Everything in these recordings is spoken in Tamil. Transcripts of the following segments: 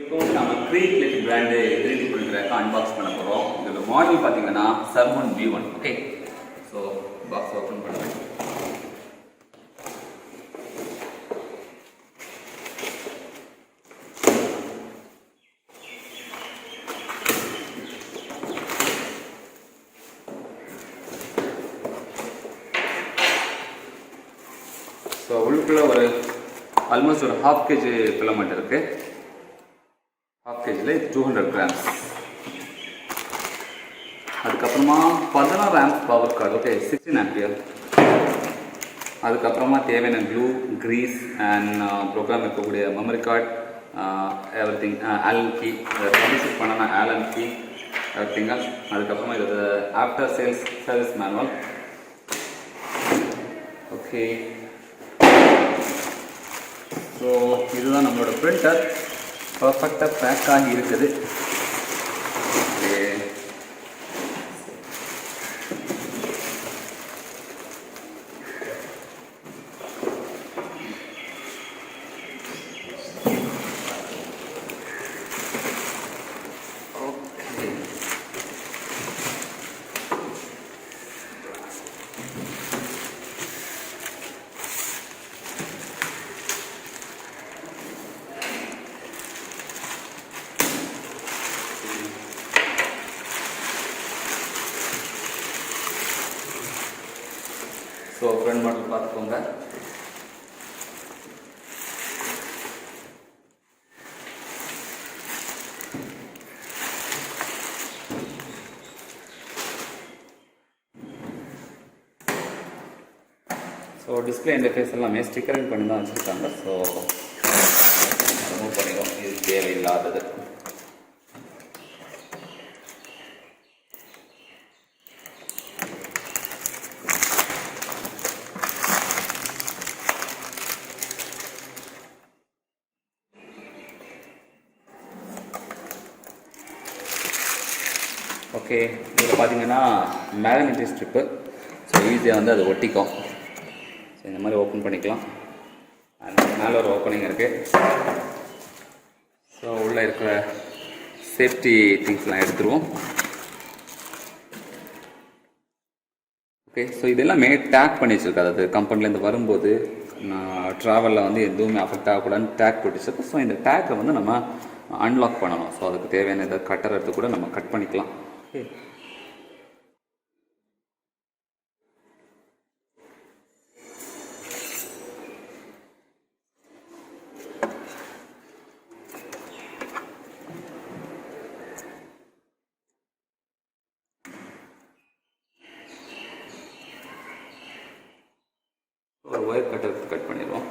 இப்போ வந்து நம்ம Creality brand 3D printer unbox பண்ண போகிறோம். இதோட மாடல் பார்த்தீங்கன்னா Sermoon V1. Okay, so box open பண்ணுறேன். ஸோ உள்ளுக்குள்ளே ஒரு ஆல்மோஸ்ட் ஒரு 1/2 kg ஃபிலமெண்ட் இருக்குது. 1/2 kg 200 grams. அதுக்கப்புறமா 16 amps power card. Okay, 16 ampere. அதுக்கப்புறமா தேவையான க்ளூ, கிரீஸ் அண்ட் ப்ரோக்ராம் இருக்கக்கூடிய memory card, everything, Allen key, compute பண்ணனா ஆலன் கீ, எவ்ரி திங். அதுக்கப்புறமா இதோட after sales service manual. Okay, so இதுதான் நம்மளோட பிரிண்டர். பர்ஃபெக்டாக பேக் ஆகி இருக்குது. ஸோ ஃப்ரண்ட் மாடல் பார்த்துக்கோங்க. ஸோ டிஸ்பிளே இன்டர்ஃபேஸ் எல்லாமே ஸ்டிக்கரிங் பண்ணி தான் வச்சுருக்காங்க. ஸோ ரிமூவ் பண்ணிடுவோம், இது தேவையில்லாதது. ஓகே, இதில் பார்த்தீங்கன்னா மேக்னெட்டிக் ஸ்ட்ரிப்பு. ஸோ ஈஸியாக வந்து அது ஒட்டிக்கும். ஸோ இந்த மாதிரி ஓப்பன் பண்ணிக்கலாம். அந்த மேலே ஒரு ஓப்பனிங் இருக்குது. ஸோ உள்ளே இருக்கிற சேஃப்டி திங்ஸ்லாம் எடுத்துருவோம். ஓகே, ஸோ இதெல்லாமே டேக் பண்ணி வச்சுருக்காது. அது கம்பெனிலேருந்து வரும்போது நான் ட்ராவலில் வந்து எதுவுமே அஃபெக்ட் ஆகக்கூடாதுன்னு டேக் போட்டு வச்சுருக்கோம். ஸோ இந்த டேக்கை வந்து நம்ம அன்லாக் பண்ணணும். ஸோ அதுக்கு தேவையான இதை கட்டர் எடுத்து கூட நம்ம கட் பண்ணிக்கலாம். ஓகே, ஒரு ஒயர் கட்டர் எடுத்து கட் பண்ணிடுவோம்.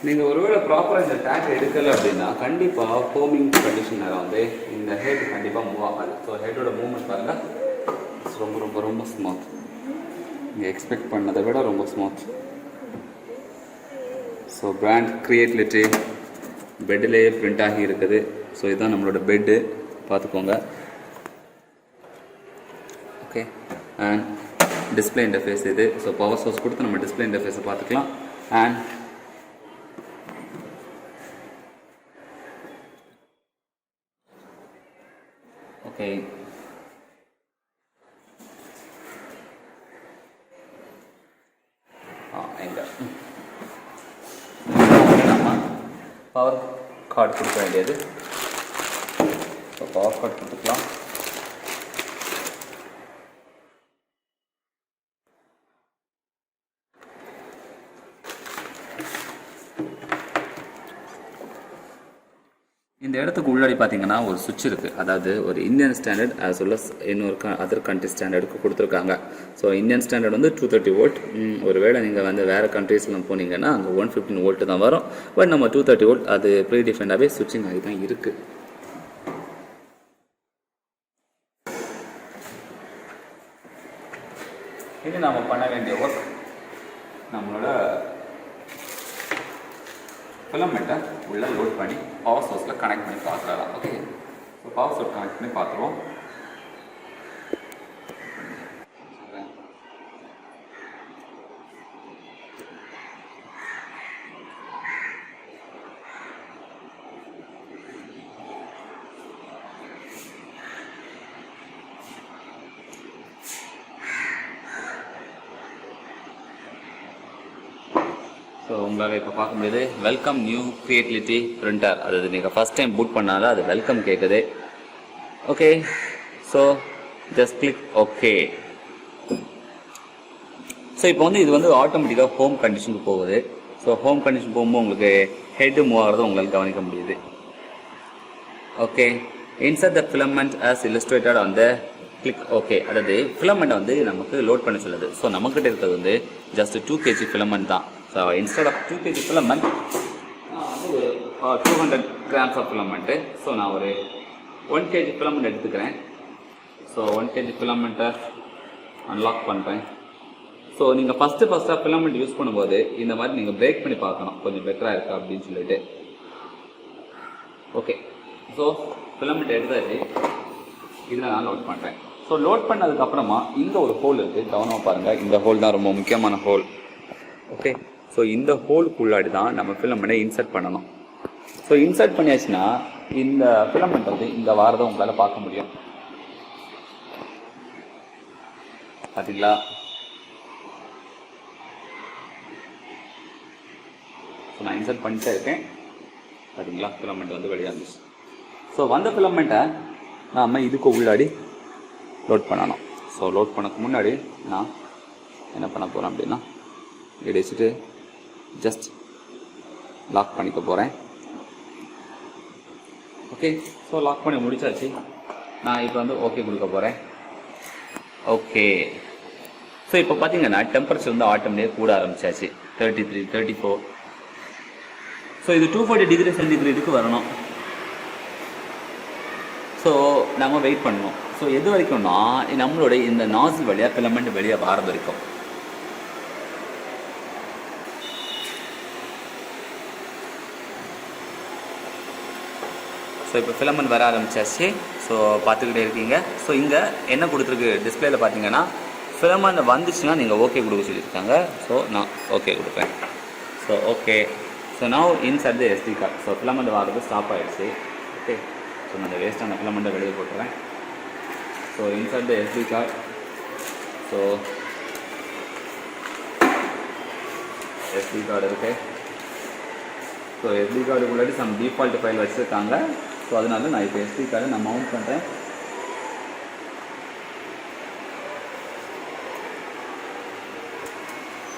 நீங்கள் ஒருவேளை ப்ராப்பராக இந்த டேக் எடுக்கலை அப்படின்னா கண்டிப்பாக ஃபோமிங் கண்டிஷனர் வந்து இந்த ஹெட் கண்டிப்பாக மூவ் ஆகாது. ஸோ ஹெட்டோட மூவ்மெண்ட் பாருங்கள், ரொம்ப ரொம்ப ரொம்ப ஸ்மூத். நீங்கள் எக்ஸ்பெக்ட் பண்ணதை விட ரொம்ப ஸ்மூத். ஸோ பிராண்ட் Creality பெட்டிலே பிரிண்ட் ஆகி இருக்குது. ஸோ இதுதான் நம்மளோட பெட்டு, பார்த்துக்கோங்க. ஓகே, அண்ட் டிஸ்பிளே இன்டர்ஃபேஸ் இது. ஸோ பவர் சோர்ஸ் கொடுத்து நம்ம டிஸ்பிளே இன்டர்ஃபேஸை பார்த்துக்கலாம். அண்ட் ஓகே, எங்கே நம்ம பவர் கார்டு கொடுக்க வேண்டியது. ஸோ பவர் கார்டு கொடுத்துக்கலாம். இந்த இடத்துக்கு உள்ளாடி பார்த்தீங்கன்னா ஒரு சுவிட்ச் இருக்குது. அதாவது ஒரு Indian standard as well as இன்னொரு அதர் கண்ட்ரி ஸ்டாண்டர்டுக்கு கொடுத்துருக்காங்க. ஸோ இந்தியன் ஸ்டாண்டர்ட் வந்து 230 வோல்ட். ஒருவேளை நீங்கள் வந்து வேறு கண்ட்ரீஸ்லாம் போனீங்கன்னா அங்கே 115 வோல்ட் தான் வரும். பட் நம்ம 230 வோல்ட் அது ப்ரீ டிஃபைண்டாகவே சுவிட்சிங் ஆகி தான் இருக்குது. இது நாம் பண்ண வேண்டிய ஒர்க், நம்மளோட ஃபிலமெண்ட்டை உள்ளே லோட் பண்ணி பவர் சோர்ஸில் கனெக்ட் பண்ணி பார்த்துடலாம். Okay, so power source connect பண்ணி பார்த்துருவோம். ஸோ உங்களால் இப்போ பார்க்க முடியுது வெல்கம் நியூ கிரியேட்டிவிட்டி பிரிண்டர். அது நீங்கள் ஃபஸ்ட் டைம் பூட் பண்ணாலும் அது வெல்கம் கேட்குது. Okay, so just click okay. So இப்போ வந்து இது வந்து ஆட்டோமேட்டிக்காக ஹோம் கண்டிஷனுக்கு போகுது. ஸோ ஹோம் கண்டிஷன் போகும்போது உங்களுக்கு ஹெட்டு மூவ் ஆகிறத உங்களால் கவனிக்க முடியுது. Okay, insert the filament as illustrated on the click okay. அதாவது ஃபிலமெண்ட்டை வந்து நமக்கு லோட் பண்ண சொல்லுது. ஸோ நம்மக்கிட்ட இருக்கிறது வந்து ஜஸ்ட் 2 kg ஃபிலமெண்ட் தான். So instead of 2 kg filament வந்து ஒரு 200 grams ஆஃப் ஃபிலமெண்ட்டு. ஸோ நான் ஒரு 1 kg ஃபிலமெண்ட் எடுத்துக்கிறேன். ஸோ 1 kg ஃபிலமெண்ட்டை அன்லாக் பண்ணுறேன். ஸோ நீங்கள் ஃபஸ்ட்டாக ஃபிலமெண்ட் யூஸ் பண்ணும்போது இந்த மாதிரி நீங்கள் பிரேக் பண்ணி பார்க்கணும், கொஞ்சம் பெட்டராக இருக்கா அப்படின்னு சொல்லிட்டு. ஓகே, ஸோ ஃபிலமெண்ட் எடுத்தாச்சு. இதில் நான் லோட் பண்ணுறேன். ஸோ லோட் பண்ணதுக்கப்புறமா இந்த ஒரு ஹோல் இருக்குது, கவனமாக பாருங்கள். இந்த ஹோல் தான் ரொம்ப முக்கியமான ஹோல். ஓகே, ஸோ இந்த ஹோலுக்குள்ளாடி தான் நம்ம ஃபிலமெண்ட்டை இன்சர்ட் பண்ணணும். ஸோ இன்சர்ட் பண்ணியாச்சுன்னா இந்த ஃபிலமெண்ட் வந்து இந்த வாரத்தை உங்களால் பார்க்க முடியும். பார்த்தீங்களா? ஸோ நான் இன்சர்ட் பண்ணிட்டே இருக்கேன். பார்த்தீங்களா? ஃபிலமெண்ட் வந்து வெளியே வந்துச்சு. ஸோ வந்த ஃபிலமெண்ட்டை நாம் இதுக்கு உள்ளாடி லோட் பண்ணணும். ஸோ லோட் பண்ணக்கு முன்னாடி நான் என்ன பண்ண போகிறேன் அப்படின்னா இடிச்சிட்டு ஜஸ்ட் லாக் பண்ணிக்க போகிறேன். ஓகே, ஸோ லாக் பண்ணி முடிச்சாச்சு. நான் இப்போ வந்து ஓகே கொடுக்க போகிறேன். ஓகே, ஸோ இப்போ பார்த்தீங்கன்னா டெம்பரேச்சர் வந்து ஆட்டோமேட்டிக்காக கூட ஆரம்பிச்சாச்சு. 33, 34. ஸோ இது 240 டிகிரி சென்டிகிரேடுக்கு வரணும். ஸோ நம்ம வெயிட் பண்ணணும். ஸோ எது வரைக்கும்னா நம்மளோட இந்த நாசில் வழியாக ஃபிலமெண்ட் வெளியே வர வரைக்கும். ஸோ இப்போ ஃபிலமெண்ட் வர ஆரம்பிச்சாச்சு. ஸோ பார்த்துக்கிட்டே இருக்கீங்க. ஸோ இங்கே என்ன கொடுத்துருக்கு டிஸ்பிளேயில் பார்த்தீங்கன்னா ஃபிலமெண்ட் வந்துச்சுன்னா நீங்கள் ஓகே கொடுக்க சொல்லியிருக்காங்க. ஸோ நான் ஓகே கொடுப்பேன். So okay, so now insert the SD card. So filament வரது ஸ்டாப் ஆகிடுச்சு. ஓகே, ஸோ நான் அந்த வேஸ்ட்டான ஃபிலமெண்ட்டை வெளியே போட்டுறேன். So insert the SD card. So SD card இருக்குது. ஸோ SD கார்டுக்குள்ளாடி சம் டிஃபால்ட் ஃபைல் வச்சுருக்காங்க. ஸோ அதனால நான் இப்போ SD கார்டை நான் மவுண்ட் பண்ணுறேன்.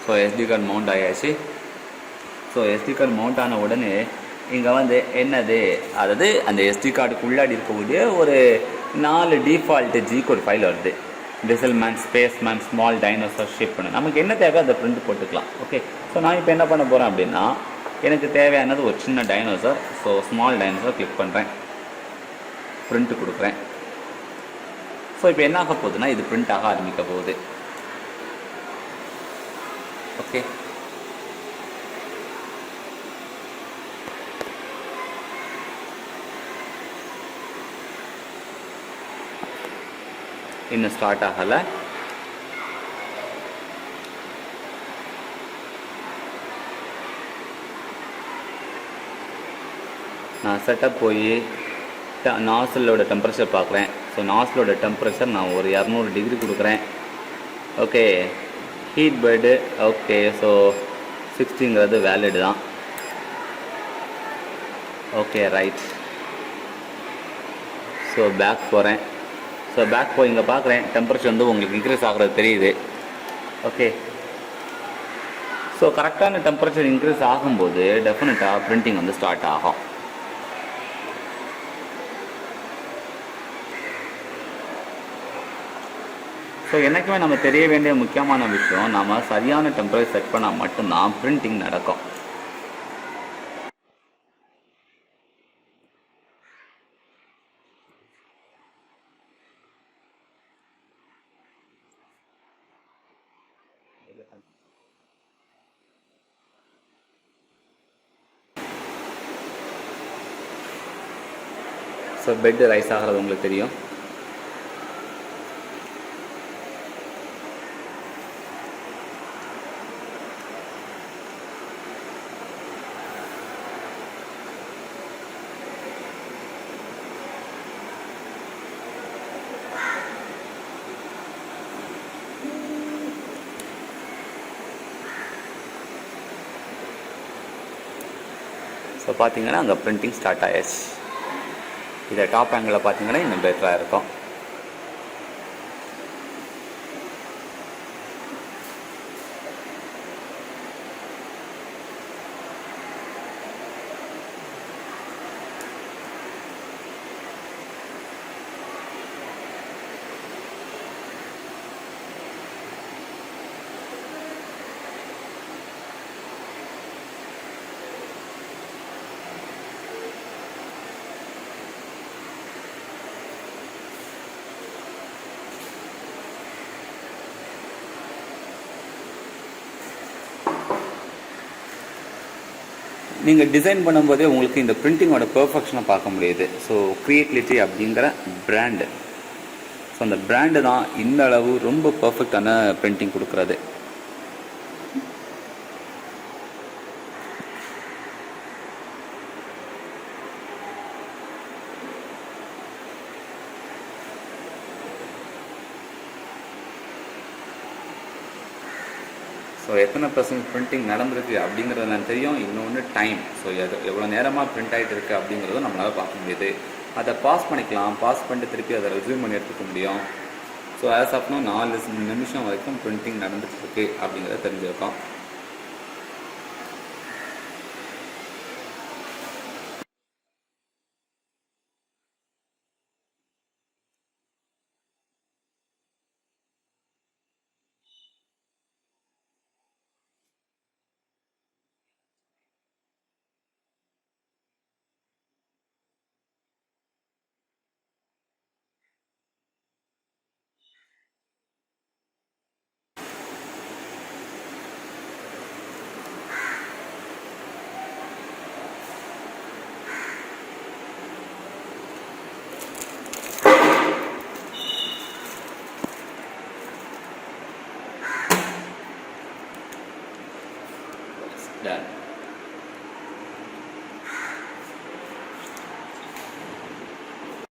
ஸோ SD கார்டு மவுண்ட் ஆகியாச்சு. ஸோ SD கார்டு மவுண்ட் ஆன உடனே இங்கே வந்து என்னது, அதாவது அந்த SD கார்டுக்குள்ளாடி இருக்கக்கூடிய ஒரு 4 டிஃபால்ட்டு G கோட் ஃபைல் வருது. டிசல்மேன், ஸ்பேஸ்மேன், ஸ்மால் டைனோசர், ஷிப் பண்ணு. நமக்கு என்ன தேவை அதை பிரிண்ட் போட்டுக்கலாம். ஓகே, ஸோ நான் இப்போ என்ன பண்ண போகிறேன் அப்படின்னா எனக்கு தேவையானது ஒரு சின்ன dinosaur. So small dinosaur click பண்ணுறேன், பிரிண்ட் கொடுக்குறேன். ஸோ இப்போ என்ன ஆக போகுதுன்னா இது பிரிண்ட் ஆக ஆரம்பிக்க போகுது. ஓகே, இன்னும் ஸ்டார்ட் ஆகலை. நான் செட்டப் போய் நாசிலோட டெம்பரேச்சர் பார்க்குறேன். ஸோ நாசிலோட டெம்பரேச்சர் நான் ஒரு 200 டிகிரி கொடுக்குறேன். Okay, heat bed okay. So 60ங்கிறது வேலிட் தான். Okay, right. ஸோ பேக் போகிறேன். ஸோ பேக் போய் இங்கே பார்க்குறேன் டெம்பரேச்சர் வந்து உங்களுக்கு இன்க்ரீஸ் ஆகிறது தெரியுது. ஓகே, ஸோ கரெக்டான டெம்பரேச்சர் இன்க்ரீஸ் ஆகும்போது டெஃபினட்டாக பிரிண்டிங் வந்து ஸ்டார்ட் ஆகும். ஸோ என்றைக்குமே நம்ம தெரிய வேண்டிய முக்கியமான விஷயம், நம்ம சரியான டெம்பரேச்சர் செட் பண்ணால் மட்டும்தான் பிரிண்டிங் நடக்கும். ஸோ பெட் ரைஸ் ஆகிறது உங்களுக்கு தெரியும். ஸோ பார்த்தீங்கன்னா அங்கே பிரிண்டிங் ஸ்டார்ட் ஆயிடுச்சு. இதை டாப் ஆங்கிளில் பார்த்தீங்கன்னா இன்னும் பெட்டராக இருக்கும். நீங்கள் டிசைன் பண்ணும்போதே உங்களுக்கு இந்த பிரிண்டிங்கோட பெர்ஃபெக்ஷனை பார்க்க முடியுது. ஸோ க்ரியேட்டிலிட்டி அப்படிங்கிற பிராண்டு, ஸோ அந்த பிராண்டு தான் இந்த அளவு ரொம்ப பர்ஃபெக்டான பிரிண்டிங் கொடுக்குறது. ஸோ எத்தனை பர்சன்ட் பிரிண்டிங் நடந்திருக்கு அப்படிங்கிறது எனக்கு தெரியும். இன்னொன்று டைம், ஸோ எவ்வளோ நேரமாக பிரிண்ட் ஆகிட்டு இருக்குது அப்படிங்கிறதும் நம்மளால் பார்க்க முடியுது. அதை பாஸ் பண்ணிக்கலாம், பாஸ் பண்ணிட்டு திருப்பி அதை ரெஸ்யூம் பண்ணி எடுத்துக்க முடியும். ஸோ ஆஸ் ஆஃப் நோ 4 நிமிஷம் வரைக்கும் பிரிண்டிங் நடந்துட்டுருக்கு அப்படிங்கிறத தெரிஞ்சிருக்கோம். Done.